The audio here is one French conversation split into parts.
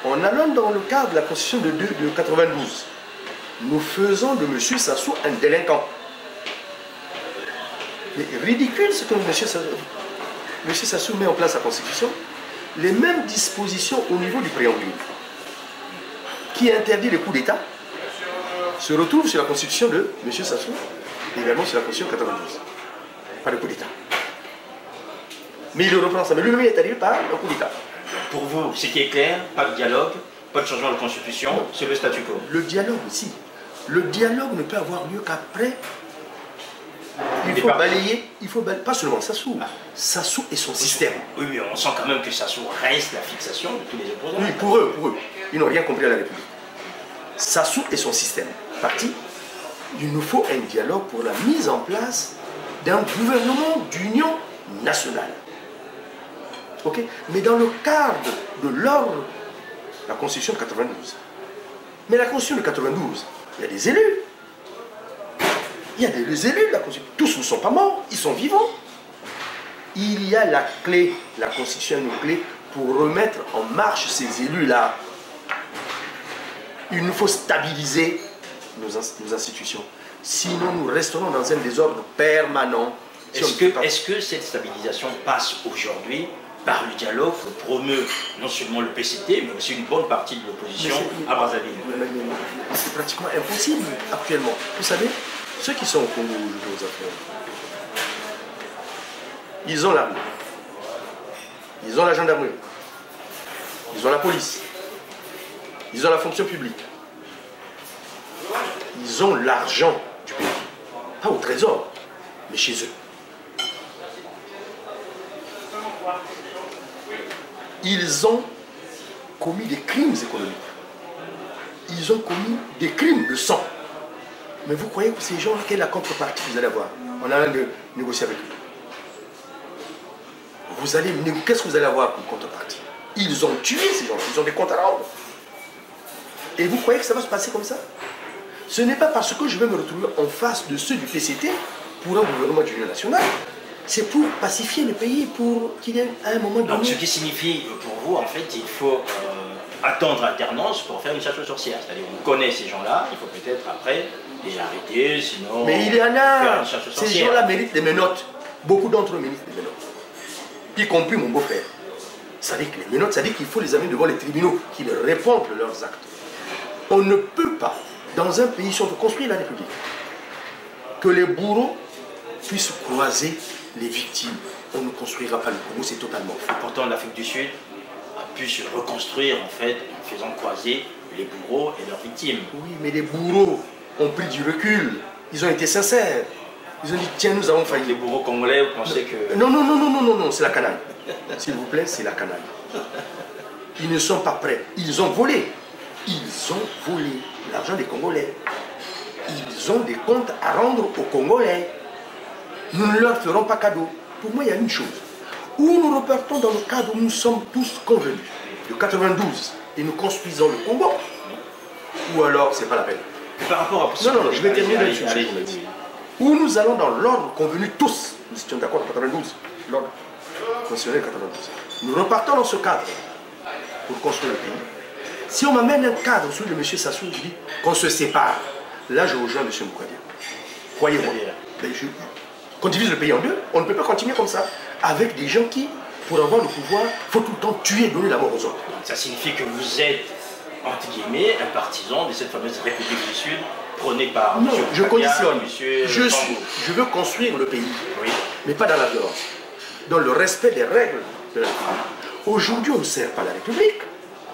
En allant dans le cadre de la Constitution de 92, nous faisons de M. Sassou un délinquant. Mais ridicule ce que M. Sassou met en place la Constitution. Les mêmes dispositions au niveau du préambule qui interdit les coups d'État se retrouvent sur la Constitution de M. Sassou et également sur la Constitution 92. Pas de coup d'État. Mais il le reprend ça. Mais lui-même est arrivé par un coup d'État. Pour vous, ce qui est clair, pas de dialogue, pas de changement de constitution, c'est le statu quo. Le dialogue aussi. Le dialogue ne peut avoir lieu qu'après. Il faut balayer, pas seulement Sassou. Sassou et son système. Oui, mais on sent quand même que Sassou reste la fixation de tous les opposants. Oui, pour eux. Ils n'ont rien compris à la République. Sassou et son système. Parti, il nous faut un dialogue pour la mise en place d'un gouvernement d'union nationale. Ok? Mais dans le cadre de l'ordre, la Constitution de 92. Mais la Constitution de 92, il y a des élus. Il y a des élus de la Constitution. Tous ne sont pas morts, ils sont vivants. Il y a la clé, la Constitution a une clé pour remettre en marche ces élus-là. Il nous faut stabiliser nos institutions. Sinon, nous resterons dans un désordre permanent. Est-ce que cette stabilisation passe aujourd'hui par le dialogue que promeut non seulement le PCT, mais aussi une bonne partie de l'opposition à Brazzaville? C'est pratiquement impossible actuellement. Vous savez, ceux qui sont au Congo aujourd'hui aux affaires, ils ont l'armée, ils ont la gendarmerie, ils ont la police, ils ont la fonction publique, ils ont l'argent du pays, pas au trésor, mais chez eux. Ils ont commis des crimes économiques. Ils ont commis des crimes de sang. Mais vous croyez que ces gens, quelle est la contrepartie que vous allez avoir en allant de négocier avec eux? Qu'est-ce que vous allez avoir comme contrepartie? Ils ont tué ces gens, ils ont des comptes à rendre. Et vous croyez que ça va se passer comme ça? Ce n'est pas parce que je vais me retrouver en face de ceux du PCT pour un gouvernement d'union nationale. C'est pour pacifier le pays, pour qu'il y ait un moment donné... Donc ce qui signifie pour vous, en fait, il faut attendre alternance pour faire une chasse aux sorcières. C'est-à-dire on connaît ces gens-là, il faut peut-être après les arrêter, sinon... Mais il y en a! Ces gens-là méritent des menottes. Beaucoup d'entre eux méritent des menottes. Y compris mon beau-frère. Ça dit que les menottes, ça dit qu'il faut les amener devant les tribunaux, qu'ils répondent leurs actes. On ne peut pas, dans un pays, si on veut construire la République, que les bourreaux puissent croiser les victimes. On ne construira pas le Congo, c'est totalement faux. Pourtant, l'Afrique du Sud a pu se reconstruire en fait en faisant croiser les bourreaux et leurs victimes. Oui, mais les bourreaux ont pris du recul. Ils ont été sincères. Ils ont dit, tiens, nous avons failli. Les bourreaux congolais, vous pensez que... Non, c'est la canaille. S'il vous plaît, c'est la canaille. Ils ne sont pas prêts. Ils ont volé. Ils ont volé l'argent des Congolais. Ils ont des comptes à rendre aux Congolais. Nous ne leur ferons pas cadeau. Pour moi, il y a une chose. Ou nous repartons dans le cadre où nous sommes tous convenus, de 92, et nous construisons le Congo, ou alors, c'est pas la peine. Par rapport à... Non, je vais terminer là-dessus. Ou nous allons dans l'ordre convenu tous. Nous étions d'accord en 92, l'ordre constitutionnel 92. Nous repartons dans ce cadre pour construire le pays. Si on m'amène un cadre, celui de M. Sassou, je dis qu'on se sépare. Là, je rejoins M. Moukadi. Croyez-moi. Quand on divise le pays en deux, on ne peut pas continuer comme ça. Avec des gens qui, pour avoir le pouvoir, il faut tout le temps tuer et donner la mort aux autres. Ça signifie que vous êtes, entre guillemets, un partisan de cette fameuse République du Sud prônée par... Non, je conditionne. Je Je veux construire le pays, oui, mais pas dans la violence. Dans le respect des règles de la République. Aujourd'hui, on ne sert pas la République,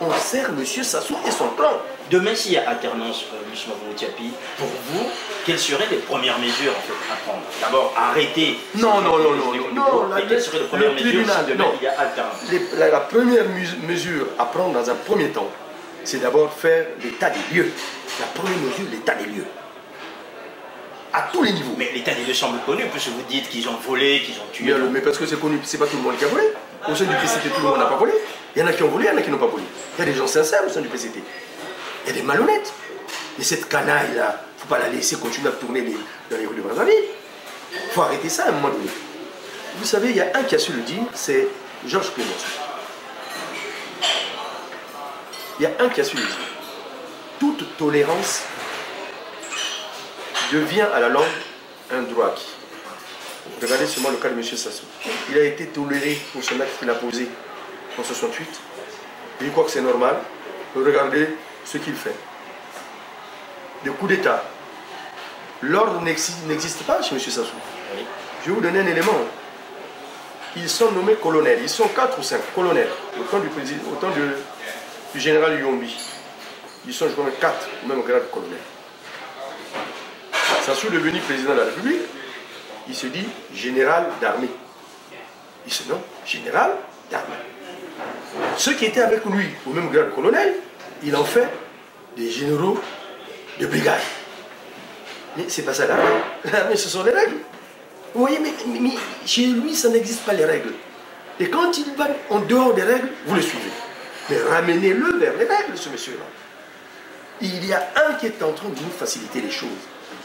on sert M. Sassou et son clan. Demain, s'il y a alternance, M. Mavungu-Tiapi, pour vous, quelles seraient les premières mesures en fait, à prendre? D'abord, arrêter... Non. Mais quelles seraient les premières mesures si demain il y a alternance? La première mesure à prendre dans un premier temps, c'est d'abord faire l'état des lieux. La première mesure, l'état des lieux. À tous les niveaux. Mais l'état des lieux semble connu, puisque vous dites qu'ils ont volé, qu'ils ont tué. Mais parce que c'est connu, c'est pas tout le monde qui a volé. Au sein du PCT, tout le monde n'a pas volé. Il y en a qui ont volé, il y en a qui n'ont pas volé. Il y a des gens sincères au sein du PCT. Il y a des malhonnêtes. Mais cette canaille-là, il ne faut pas la laisser continuer à tourner dans les rues de Brazzaville. Il faut arrêter ça à un moment donné. Vous savez, il y a un qui a su le dire, c'est Georges Clemenceau. Il y a un qui a su le dire. Toute tolérance devient à la longue un droit acquis. Regardez seulement le cas de M. Sassou. Il a été toléré pour son acte qu'il a posé en 68. Il croit que c'est normal. Regardez ce qu'il fait. Des coups d'État. L'ordre n'existe pas chez M. Sassou. Je vais vous donner un élément. Ils sont nommés colonels. Ils sont 4 ou 5 colonels. Au temps du général Yombi. Ils sont, je crois, 4 ou même au grade de colonel. Sassou est devenu président de la République. Il se dit général d'armée. Il se nomme général d'armée. Ceux qui étaient avec lui au même grade de colonel, il en fait des généraux de brigade. Mais c'est pas ça l'armée. L'armée, ce sont les règles. Vous voyez, mais chez lui, ça n'existe pas les règles. Et quand il va en dehors des règles, vous le suivez. Mais ramenez-le vers les règles, ce monsieur-là. Il y a un qui est en train de nous faciliter les choses.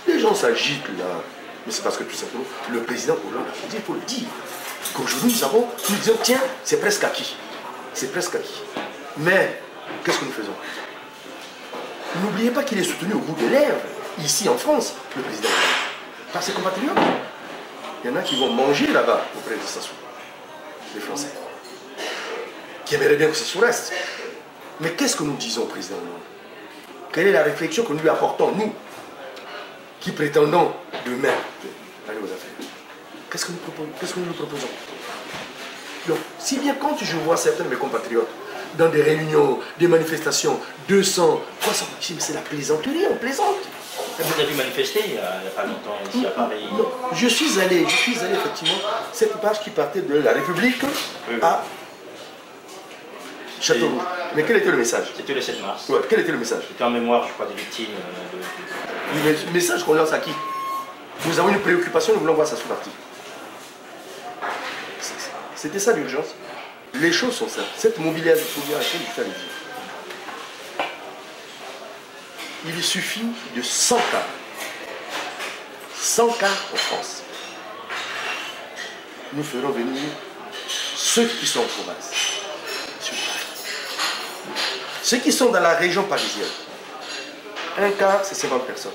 Les gens s'agitent là. Mais c'est parce que tout simplement, le président Hollande a dit, il faut le dire, qu'aujourd'hui nous disons, tiens, c'est presque acquis. C'est presque acquis. Mais, qu'est-ce que nous faisons? N'oubliez pas qu'il est soutenu au bout des lèvres, ici en France, le président Hollande, par ses compatriotes. Il y en a qui vont manger là-bas auprès de Sassou, les Français, qui aimeraient bien que Sassou reste. Mais qu'est-ce que nous disons au président Hollande? Quelle est la réflexion que nous lui apportons, nous, qui prétendons demain aller aux affaires? Qu'est-ce que nous lui proposons? Donc, si bien quand je vois certains de mes compatriotes dans des réunions, des manifestations, 200, 300, je dis mais c'est la plaisanterie, on plaisante. Vous avez manifesté il n'y a pas longtemps ici à Paris? Non, je suis allé effectivement, cette page qui partait de la République à Châteauroux. Mais quel était le message? C'était le 7 mars. Ouais, quel était le message? C'était en mémoire, je crois, des victimes. Le message qu'on lance à qui? Nous avons une préoccupation, nous voulons voir ça sous l'article. C'était ça l'urgence. Les choses sont simples. Cette mobilisation, je vais le dire. Il suffit de 100 cas. 100 cas en France. Nous ferons venir ceux qui sont en province. Ceux qui sont dans la région parisienne. Un quart, c'est 50 personnes.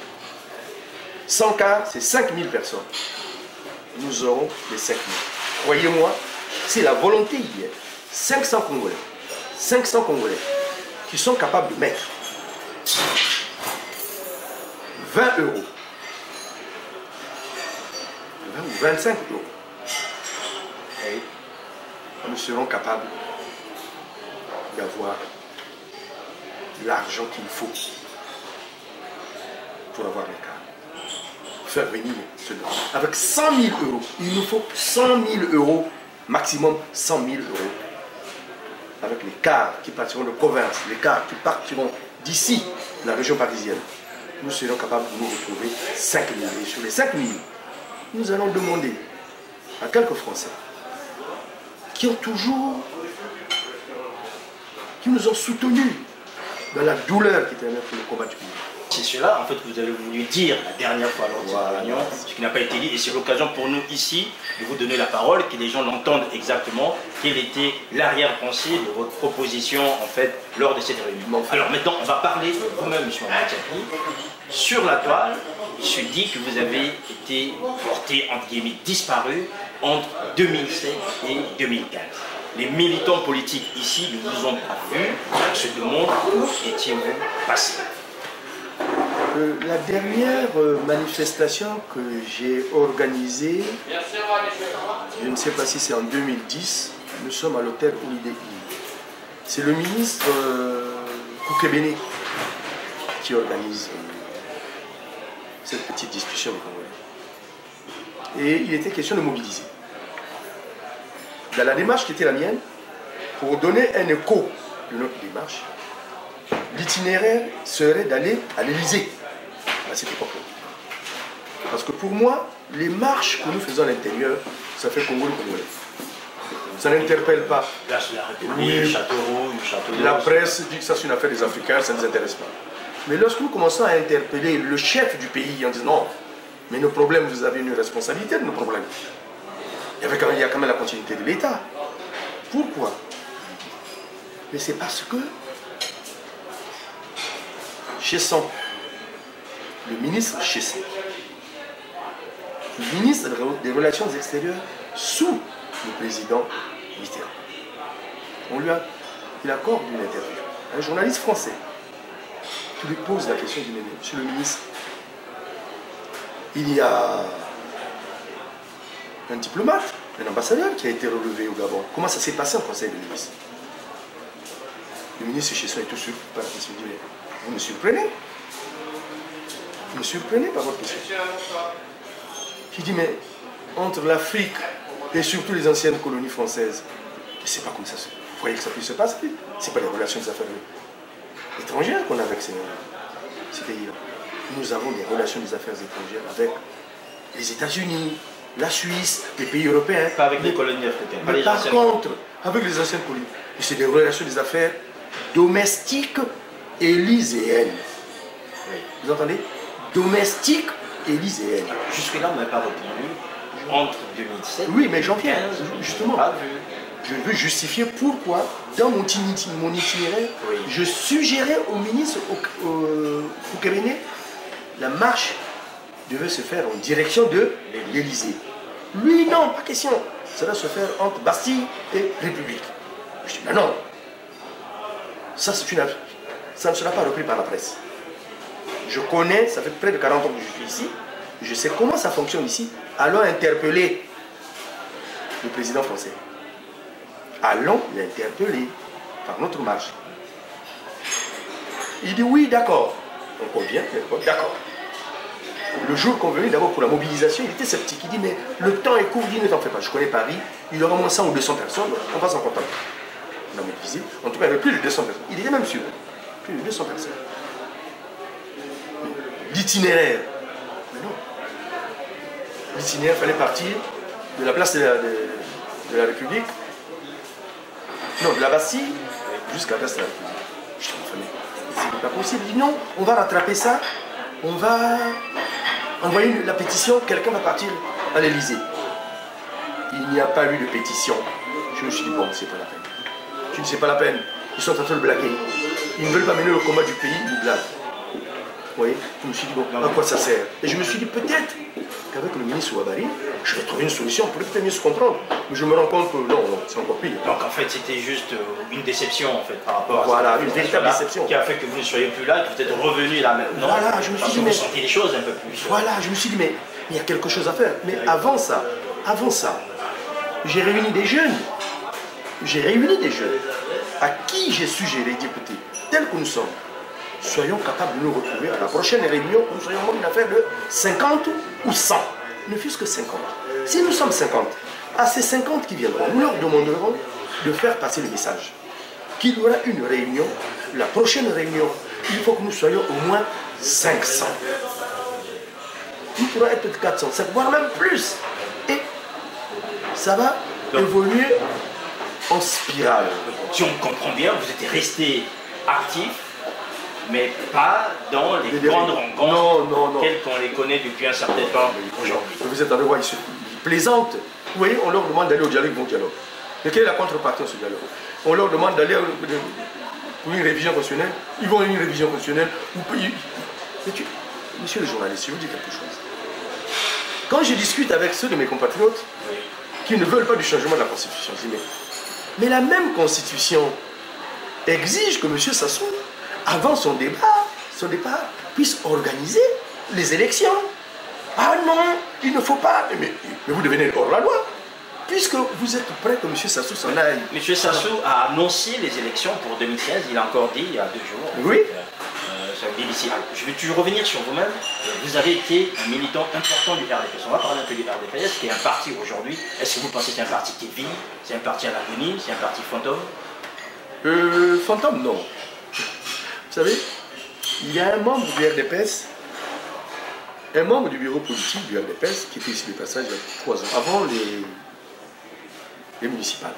100 cas, c'est 5000 personnes. Nous aurons les 5000. Croyez-moi, c'est la volonté hier. 500 Congolais. 500 Congolais qui sont capables de mettre 20 €. 20 ou 25 €. Et nous serons capables d'avoir l'argent qu'il faut pour avoir les cas. Faire venir ce don. Avec 100 000 €, il nous faut 100 000 €, maximum 100 000 €. Avec les cars qui partiront de province, les cars qui partiront d'ici, la région parisienne, nous serons capables de nous retrouver 5 000. Et sur les 5 000, nous allons demander à quelques Français qui nous ont soutenus dans la douleur qui était pour le combat du pays. C'est cela en fait que vous avez voulu dire la dernière fois lors de cette réunion, ce qui n'a pas été dit, et c'est l'occasion pour nous ici de vous donner la parole, que les gens l'entendent exactement, quelle était l'arrière-pensée de votre proposition en fait lors de cette réunion. Alors maintenant on va parler de vous-même, M. Matiaki. Sur la toile, il se dit que vous avez été porté, entre guillemets, disparu entre 2007 et 2015. Les militants politiques ici ne vous ont pas vu, se demandent où étiez-vous passé. La dernière manifestation que j'ai organisée, je ne sais pas si c'est en 2010, nous sommes à l'hôtel Unidei. C'est le ministre Koukebene qui organise cette petite discussion avec Congolais. Et il était question de mobiliser. Dans la démarche qui était la mienne, pour donner un écho de notre démarche, l'itinéraire serait d'aller à l'Élysée à cette époque-là. Parce que pour moi, les marches que nous faisons à l'intérieur, ça fait Congo-Congolais. Ça n'interpelle pas. Place de la République, Châteauroux, Château la presse dit que ça c'est une affaire des Africains, ça ne nous intéresse pas. Mais lorsque nous commençons à interpeller le chef du pays en disant non, mais nos problèmes, vous avez une responsabilité de nos problèmes. Il y a quand même la continuité de l'État. Pourquoi? Mais c'est parce que Chesson, le ministre Chesson, le ministre des Relations extérieures sous le président Mitterrand. Il accorde une interview. Un journaliste français qui lui pose la question du Monsieur le ministre, il y a un diplomate, un ambassadeur qui a été relevé au Gabon. Comment ça s'est passé en Conseil des ministres? Le ministre Chesson est tout surpris par la question. Il dit, mais vous me surprenez? Vous me surprenez par votre question. Je dis, mais entre l'Afrique et surtout les anciennes colonies françaises, c'est pas comme ça. Vous voyez que ça puisse se passer. Ce n'est pas les relations des affaires étrangères qu'on a avec ces pays-là. Nous avons des relations des affaires étrangères avec les États-Unis, la Suisse, les pays européens. Pas avec les colonies africaines. Mais par contre, avec les anciennes colonies. C'est des relations des affaires domestiques élyséennes. Oui. Vous entendez? Domestiques élyséennes. Jusque-là, on n'a pas retenu. Entre 2007 oui, mais j'en viens, 2015, justement. Je veux justifier pourquoi, dans mon itinéraire, oui, je suggérais au ministre Foukéréné, la marche devait se faire en direction de l'Élysée. Lui, non, pas question. Ça doit se faire entre Bastille et République. Je dis, mais non. Ça ne sera pas repris par la presse. Je connais, ça fait près de 40 ans que je suis ici. Je sais comment ça fonctionne ici. Allons interpeller le président français. Allons l'interpeller par notre marche. Il dit oui, d'accord. On convient, d'accord. Le jour convenu, d'abord pour la mobilisation, il était sceptique. Il dit mais le temps est court, il dit ne t'en fais pas. Je connais Paris, il y aura moins 100 ou 200 personnes, on passe en contact. On a mobilisé. En tout cas, il y avait plus de 200 personnes. Il était même sûr. Plus de 200 personnes. L'itinéraire. Mais non. L'itinéraire fallait partir de la place de la République. Non, de la Bastille jusqu'à la place de la République. Je dis, mais c'est pas possible. Il dit non, on va rattraper ça. On va envoyer la pétition. Quelqu'un va partir à l'Élysée. Il n'y a pas eu de pétition. Je me suis dit, bon, c'est pas la peine. Je ne sais pas la peine. Ils sont en train de blaguer. Ils ne veulent pas mener le combat du pays, ils blaguent. Vous voyez, je me suis dit, bon, à quoi ça sert? Et je me suis dit, peut-être qu'avec le ministre Ouabari, je vais trouver une solution pour peut-être mieux se comprendre. Mais je me rends compte que non, c'est encore pire. Donc en fait, c'était juste une déception en fait, par rapport à voilà, une véritable déception. Qui a fait que vous ne soyez plus là, que vous êtes revenu là maintenant. Voilà, je me suis dit, vous sentez les choses un peu plus. Voilà, je me suis dit, mais il y a quelque chose à faire. Mais avant ça, j'ai réuni des jeunes. À qui j'ai suggéré, dit, écoutez, tel que nous sommes, soyons capables de nous retrouver à la prochaine réunion, nous soyons même une affaire de 50 ou 100, ne fût-ce que 50. Si nous sommes 50, à ces 50 qui viendront, nous leur demanderons de faire passer le message qu'il y aura une réunion, la prochaine réunion, il faut que nous soyons au moins 500. Nous pourrons être peut-être 400, voire même plus. Et ça va évoluer en spirale. Si on comprend bien, vous êtes resté actif, mais pas dans les grandes rencontres telles qu'on les connaît depuis un certain temps aujourd'hui. Vous êtes allé voir, ils plaisantent. Vous voyez, on leur demande d'aller au dialogue, ils vont au dialogue. Mais quelle est la contrepartie à ce dialogue? On leur demande d'aller pour une révision constitutionnelle, ils vont à une révision constitutionnelle. Monsieur le journaliste, je vous dis quelque chose. Quand je discute avec ceux de mes compatriotes qui ne veulent pas du changement de la Constitution, je dis mais la même Constitution exige que M. Sassou, avant son départ, puisse organiser les élections. Ah non, il ne faut pas. Mais vous devenez hors la loi, puisque vous êtes prêt que M. Sassou s'en aille. M. Sassou a annoncé les élections pour 2016, il a encore dit il y a 2 jours. Oui. Sur BBC. Je vais toujours revenir sur vous-même. Vous avez été un militant important du RDPS. On va parler un peu du RDPS, qui est un parti aujourd'hui. Est-ce que vous pensez que c'est un parti qui vit? C'est un parti à l'agonie? C'est un parti fantôme? Fantôme, non. Vous savez, il y a un membre du RDPS, un membre du bureau politique du RDPS, qui était ici de passage il y a 3 ans, avant les municipales.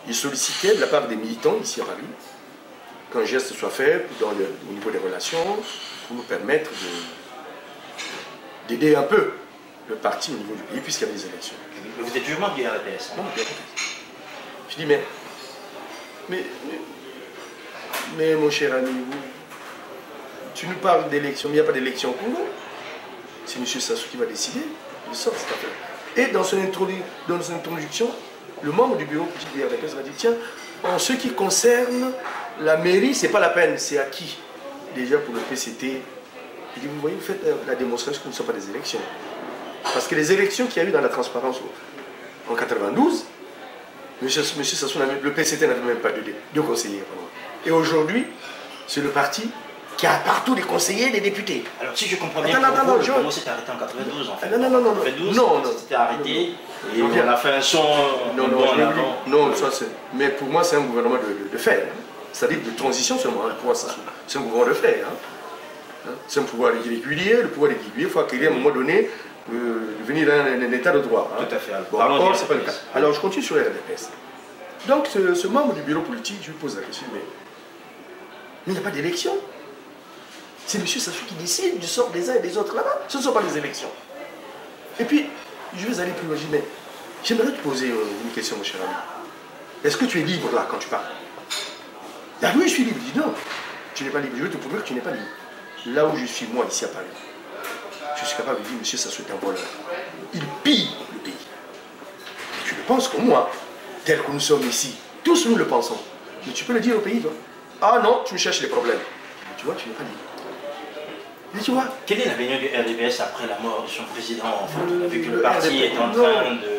Il sollicitait de la part des militants ici à Paris qu'un geste soit fait au niveau des relations pour nous permettre d'aider un peu le parti au niveau du pays puisqu'il y avait des élections. Vous êtes toujours membre du RDPS? Non, du RDPS. Je dis mais mon cher ami, tu nous parles d'élection, mais il n'y a pas d'élection au Congo. C'est M. Sassou qui va décider, il sort cette affaire. Et dans son introduction, le membre du bureau politique du RDPS va dire, tiens, en ce qui concerne la mairie, c'est pas la peine, c'est acquis. Déjà pour le PCT, il dit, vous voyez, vous faites la démonstration que ce ne sont pas des élections. Parce que les élections qu'il y a eu dans la transparence en 92, M. Sassou, le PCT n'avait même pas de conseillers. Et aujourd'hui, c'est le parti qui a partout des conseillers, des députés. Alors si je comprends bien, le Congo s'est arrêté en 92 en fait. Non. 92, c'était arrêté et on a fait un son Non, ça c'est... Mais pour moi, c'est un gouvernement de fait. Hein. C'est-à-dire de transition seulement. Hein, pour moi, c'est un gouvernement de fait. Hein. C'est un pouvoir régulier. Le pouvoir régulier, il faut acquérir à un moment donné, devenir un état de droit. Hein. Tout à fait. Bon, or, c'est pas le cas. Alors, je continue sur le RDPS. Donc, ce membre du bureau politique, je lui pose la question, mais il n'y a pas d'élection. C'est M. Sassou qui décide du sort des uns et des autres là-bas. Ce ne sont pas des élections. Et puis, je vais aller plus loin. Mais j'aimerais te poser une question, mon cher ami. Est-ce que tu es libre là quand tu parles? Ah oui, je suis libre. Je dis non, tu n'es pas libre. Je veux te prouver que tu n'es pas libre. Là où je suis, moi, ici à Paris, je suis capable de dire, M. Sassou est un voleur. Il pille le pays. Et tu le penses comme moi, tel que nous sommes ici. Tous nous le pensons. Mais tu peux le dire au pays, toi. Ah non, tu me cherches les problèmes. Mais tu vois, tu n'es pas libre. Mais tu vois, quel est l'avenir du RDPS après la mort de son président en fait? On a vu que le parti est en train de...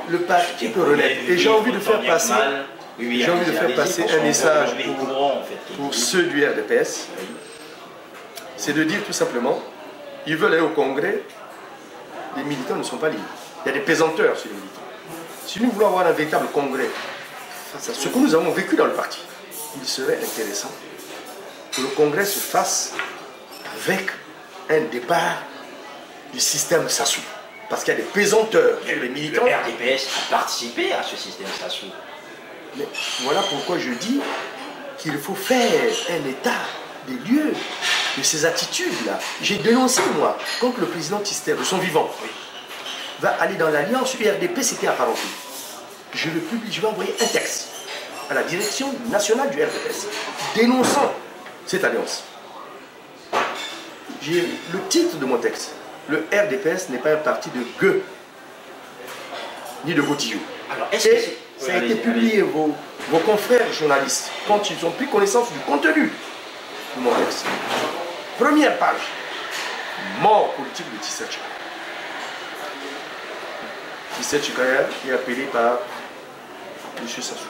Le parti peut renaître. Et j'ai envie de faire passer, un message pour ceux du RDPS. C'est de dire tout simplement, ils veulent aller au Congrès, les militants ne sont pas libres. Il y a des pesanteurs sur les militants. Si nous voulons avoir un véritable Congrès, face à ce que nous avons vécu dans le parti, il serait intéressant que le Congrès se fasse avec un départ du système Sassou. Parce qu'il y a des pesanteurs sur les militants. Le RDPS a participé à ce système Sassou. Mais voilà pourquoi je dis qu'il faut faire un état des lieux de ces attitudes-là. J'ai dénoncé, moi, quand le président Tisser, de son vivant, va aller dans l'alliance URDP, c'était à Parenté. Je le publie, je vais envoyer un texte à la direction nationale du RDPS, dénonçant cette alliance. J'ai le titre de mon texte. Le RDPS n'est pas un parti de gueux, ni de Gautillou. Et ça a été publié, vos confrères journalistes, quand ils ont pris connaissance du contenu de mon texte. Première page, mort politique de Tisser Chikaya. Tisser Chikaya est appelé par M. Sassou.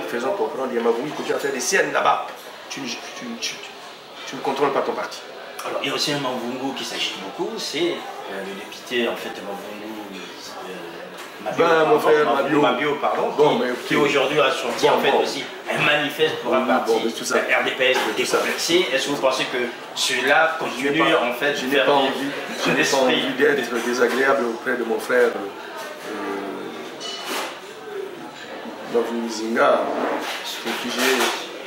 Nous faisons comprendre, il y a Mavoui, que tu vas faire des siennes là-bas. Tu ne contrôles pas ton parti. Alors, il y a aussi un Mavungu qui s'agite beaucoup, c'est le député en fait Mabio, qui aujourd'hui a sorti en fait aussi un manifeste pour un parti, la RDPS décomplexé. Est-ce que vous pensez que cela continue en fait? Je n'ai pas envie d'être désagréable auprès de mon frère Mavungu,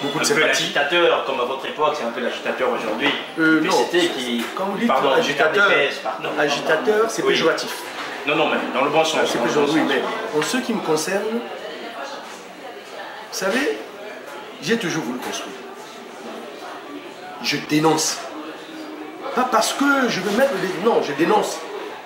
beaucoup de sympathie. L'agitateur, comme à votre époque, c'est un peu l'agitateur aujourd'hui. Non, quand vous dites agitateur, c'est péjoratif. Non, mais dans le bon sens. C'est péjoratif, oui, mais en ce qui me concerne, vous savez, j'ai toujours voulu construire. Je dénonce. Pas parce que je veux mettre des... Non, je dénonce.